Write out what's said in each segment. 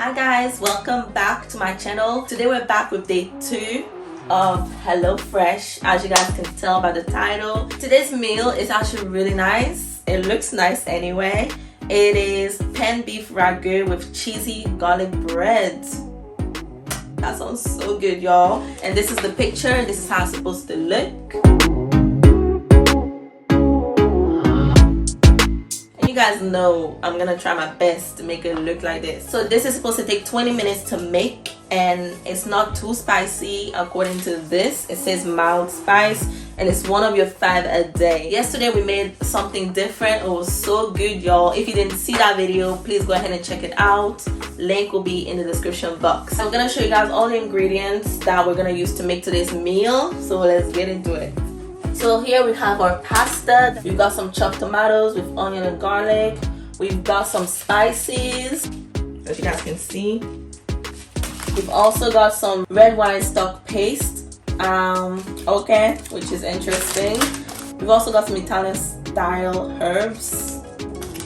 Hi guys, welcome back to my channel. Today we're back with day 2 of HelloFresh. As you guys can tell by the title, today's meal is actually really nice. It looks nice anyway. It is Penne Beef Ragu with cheesy garlic bread. That sounds so good, y'all. And this is the picture. This is how it's supposed to look. You guys know I'm gonna try my best to make it look like this. So this is supposed to take 20 minutes to make, and it's not too spicy according to this. It says mild spice, and it's one of your 5 a day. Yesterday we made something different. It was so good, y'all. If you didn't see that video, please go ahead and check it out. Link will be in the description box. I'm gonna show you guys all the ingredients that we're gonna use to make today's meal, so let's get into it. So here we have our pasta. We've got some chopped tomatoes with onion and garlic. We've got some spices, as you guys can see. We've also got some red wine stock paste, which is interesting. We've also got some Italian style herbs,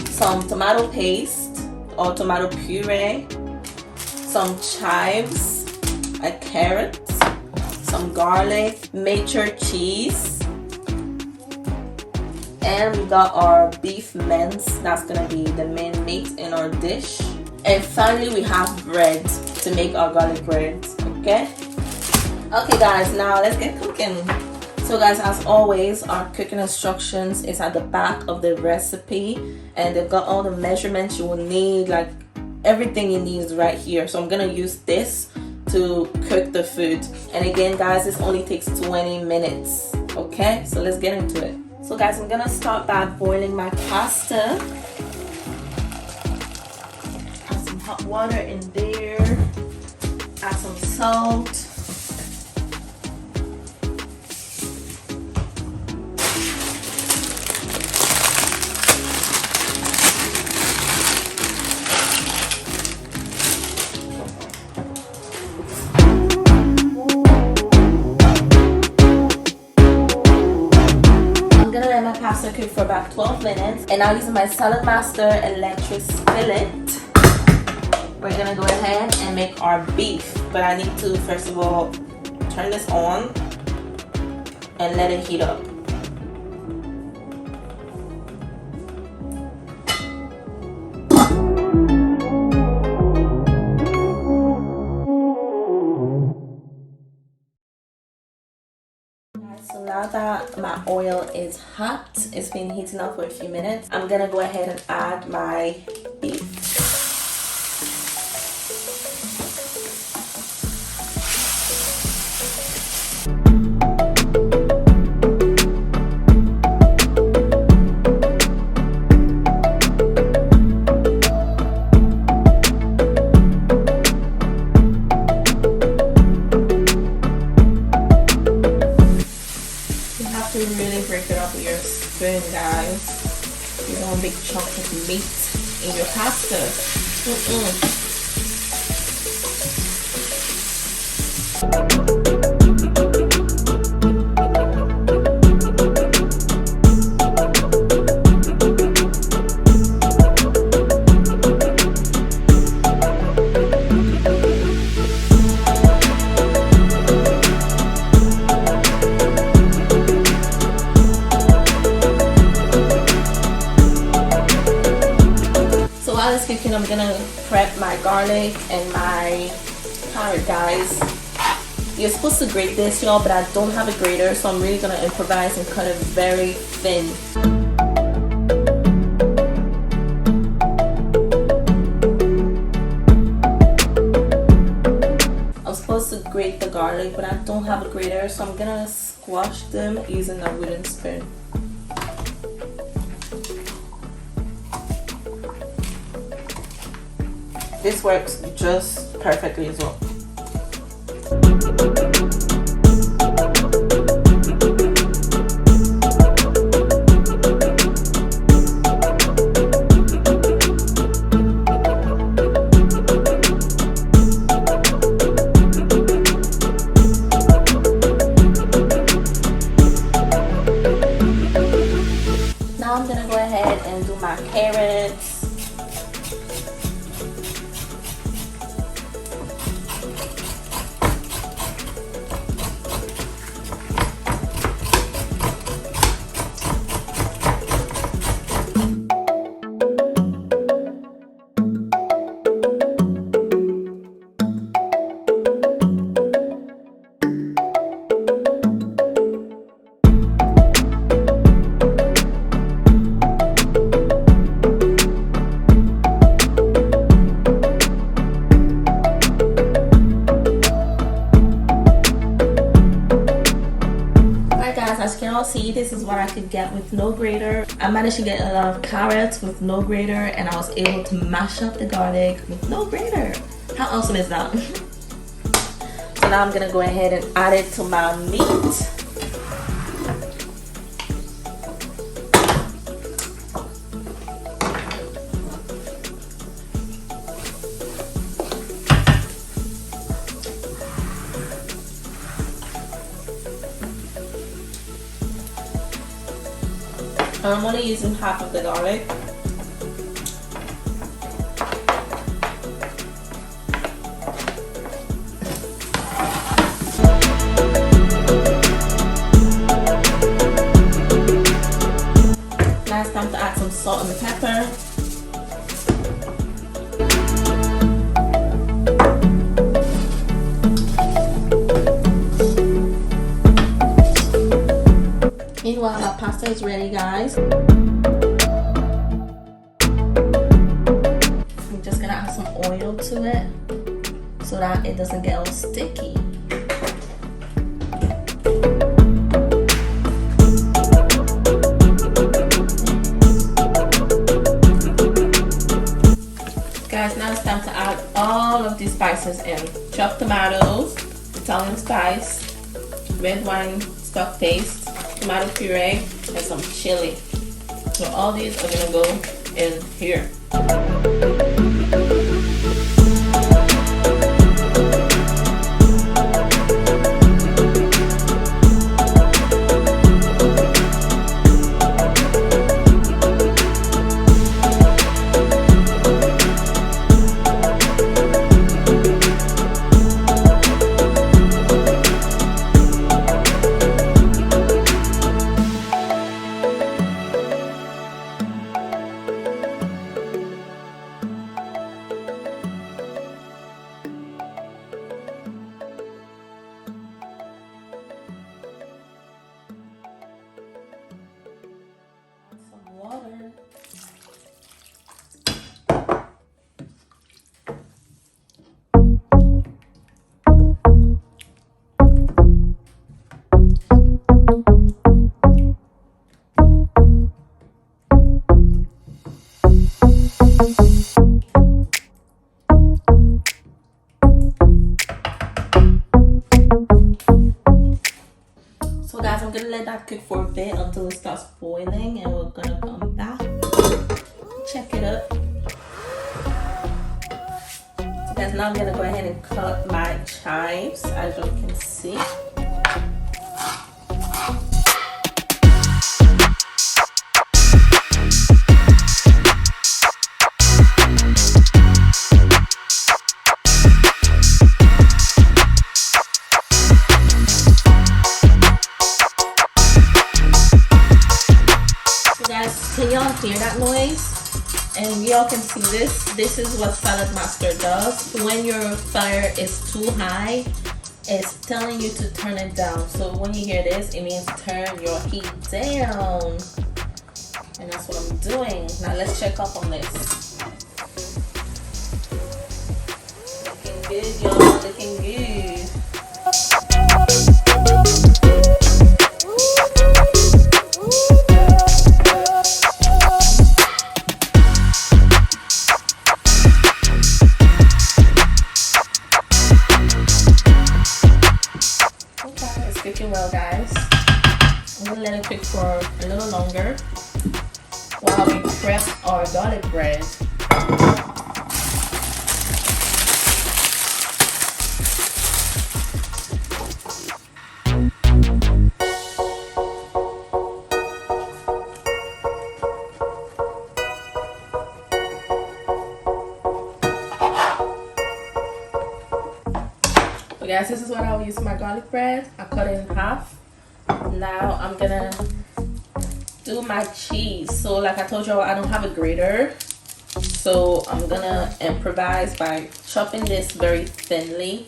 some tomato paste or tomato puree, some chives, a carrot, some garlic, mature cheese, and we got our beef mince. That's gonna be the main meat in our dish. And finally we have bread to make our garlic bread. Okay guys, now let's get cooking. So guys, as always, our cooking instructions is at the back of the recipe, and they've got all the measurements you will need. Like everything you need is right here. So I'm gonna use this to cook the food, and again guys, this only takes 20 minutes. Okay, so let's get into it. So guys, I'm gonna start by boiling my pasta. Add some hot water in there. Add some salt. Pasta cook for about 12 minutes, and now using my SaladMaster electric skillet, we're gonna go ahead and make our beef. But I need to first of all turn this on and let it heat up. So now that my oil is hot, it's been heating up for a few minutes, I'm gonna go ahead and add my beef. You really break it up with your spoon, guys. You don't want big chunks of meat in your pasta. Cooking, I'm gonna prep my garlic and my carrot, guys. You're supposed to grate this, y'all, but I don't have a grater, so I'm really gonna improvise and cut it very thin. I'm supposed to grate the garlic, but I don't have a grater, so I'm gonna squash them using a wooden spoon. This works just perfectly as well. Now I'm gonna go ahead and do my carrots. see, this is what I could get with no grater. I managed to get a lot of carrots with no grater, and I was able to mash up the garlic with no grater. How awesome is that? So now I'm gonna go ahead and add it to my meat. I'm only using half of the garlic. Now it's time to add some salt and pepper. Meanwhile, my pasta is ready, guys. I'm just gonna add some oil to it so that it doesn't get all sticky. Guys, now it's time to add all of these spices in. Chopped tomatoes, Italian spice, red wine stock paste, tomato puree, and some chili. So all these are gonna go in here. So guys, I'm gonna let that cook for a bit until it starts boiling, and we're gonna come back, check it up. So guys, now I'm gonna go ahead and cut my chives, as you can see. Can y'all hear that noise? And y'all can see this. This is what SaladMaster does. When your fire is too high, it's telling you to turn it down. So when you hear this, it means turn your heat down. And that's what I'm doing. Now let's check up on this. Looking good, y'all. Looking good. Cooking well, guys. I'm gonna let it cook for a little longer while we prep our garlic bread. So guys, this is what I'll use for my garlic bread. I cut it in half. Now I'm gonna do my cheese. So like I told y'all, I don't have a grater, so I'm gonna improvise by chopping this very thinly,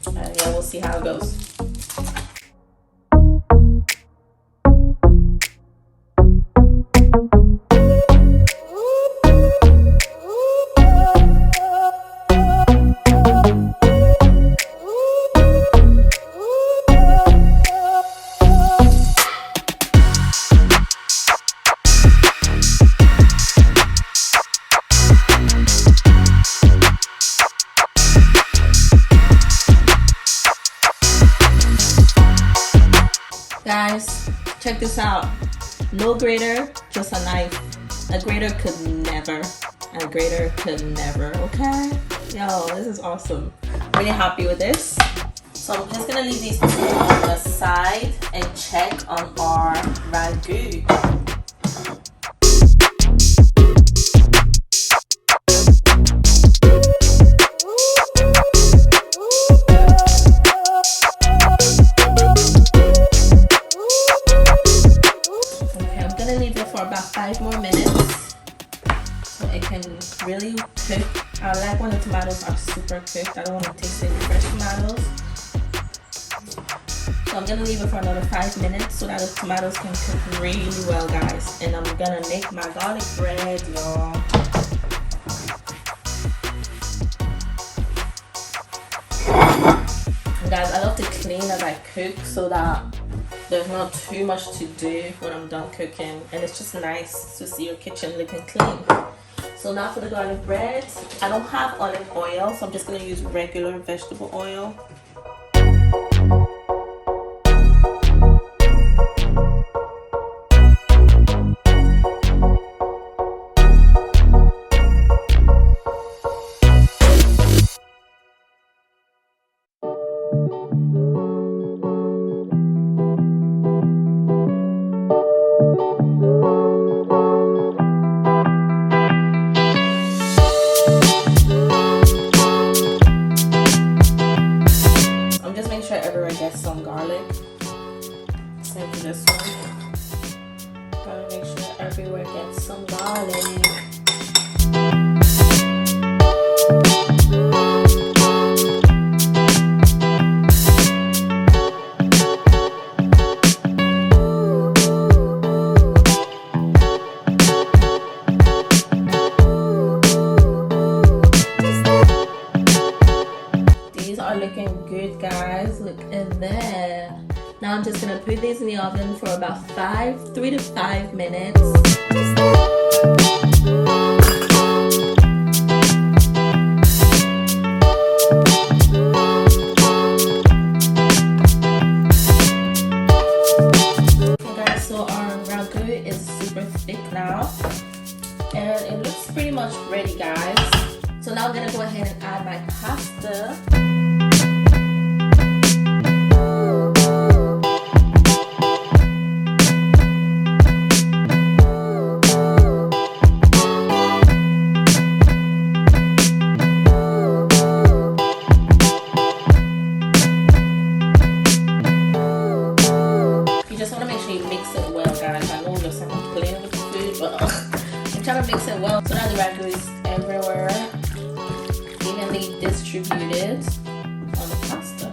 and yeah, we'll see how it goes. check this out. No grater, just a knife. A grater could never. A grater could never, okay? Yo, this is awesome. Really happy with this. So I'm just gonna leave these two on the side and check on our ragu. Okay, I'm gonna leave it for about 5 more minutes so it can really cook. I like when the tomatoes are super cooked. I don't want to taste any fresh tomatoes. So I'm gonna leave it for another 5 minutes so that the tomatoes can cook really well, guys. And I'm gonna make my garlic bread, y'all. Guys, I love to clean as I cook so that there's not too much to do when I'm done cooking, and it's just nice to see your kitchen looking clean. So now for the garlic bread, I don't have olive oil, so I'm just gonna use regular vegetable oil. Some garlic. Same for this one. Gotta make sure everywhere gets some garlic. These are looking good, guys. Look at that. Now I'm just gonna put these in the oven for about 3 to 5 minutes. Okay, guys, so our ragu is super thick now, and it looks pretty much ready, guys. So now I'm gonna go ahead and add my pasta. You just want to make sure you mix it well, guys. I know there's some playing with the food, but I'm trying to mix it well so that the ragu is everywhere, evenly distributed on the pasta.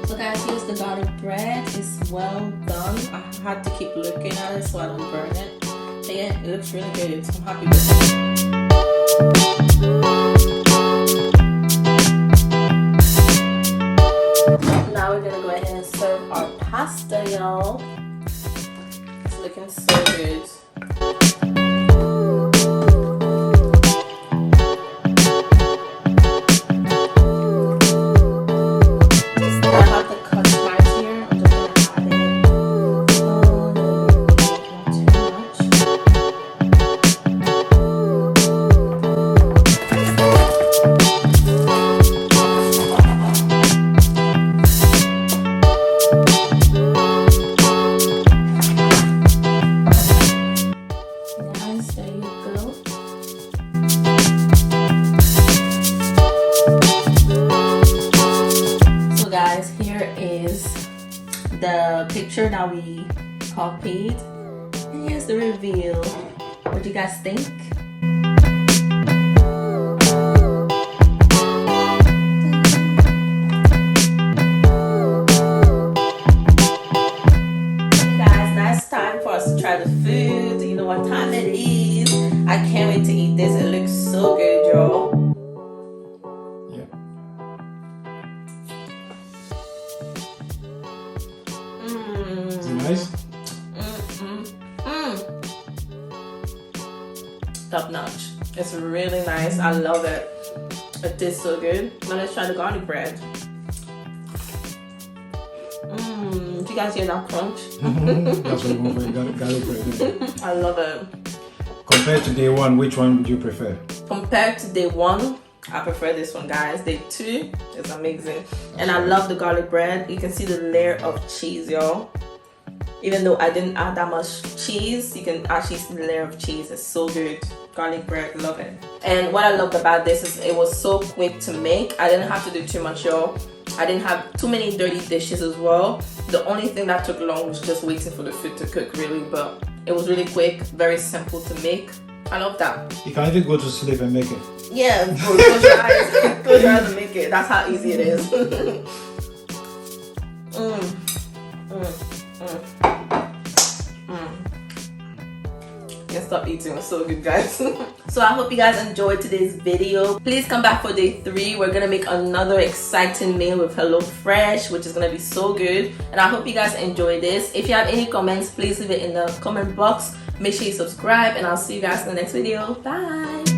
So guys, here's the garlic bread. It's well done. I had to keep looking at it so I don't burn it. But yeah, it looks really good. I'm happy with it. Now we're gonna go ahead and serve our pasta, y'all. It's looking so good. I have the cut slice here. I'm just gonna add it. Oh, not too much. The picture that we copied, and here's the reveal. What do you guys think? Guys, now it's time for us to try the food. You know what time it is. I can't wait to eat this. It looks so good, y'all. Is it nice? top notch. It's really nice. I love it. It tastes so good. Now let's try the garlic bread. Do you guys hear that crunch? That's what you want for your garlic bread. I love it. Compared to day one, which one would you prefer? Compared to day one, I prefer this one, guys. Day two is amazing. And I love the garlic bread. You can see the layer of cheese, y'all. Even though I didn't add that much cheese, you can actually see the layer of cheese. It's so good. Garlic bread, love it. And what I loved about this is it was so quick to make. I didn't have to do too much, y'all. I didn't have too many dirty dishes as well. The only thing that took long was just waiting for the food to cook, really. But it was really quick, very simple to make. I love that. You can even go to sleep and make it. Yeah, close your eyes. Close your eyes and make it. That's how easy it is. Can't stop eating. It's so good, guys. So I hope you guys enjoyed today's video. Please come back for day 3. We're gonna make another exciting meal with HelloFresh, which is gonna be so good. And I hope you guys enjoy this. If you have any comments, please leave it in the comment box. Make sure you subscribe, and I'll see you guys in the next video. Bye.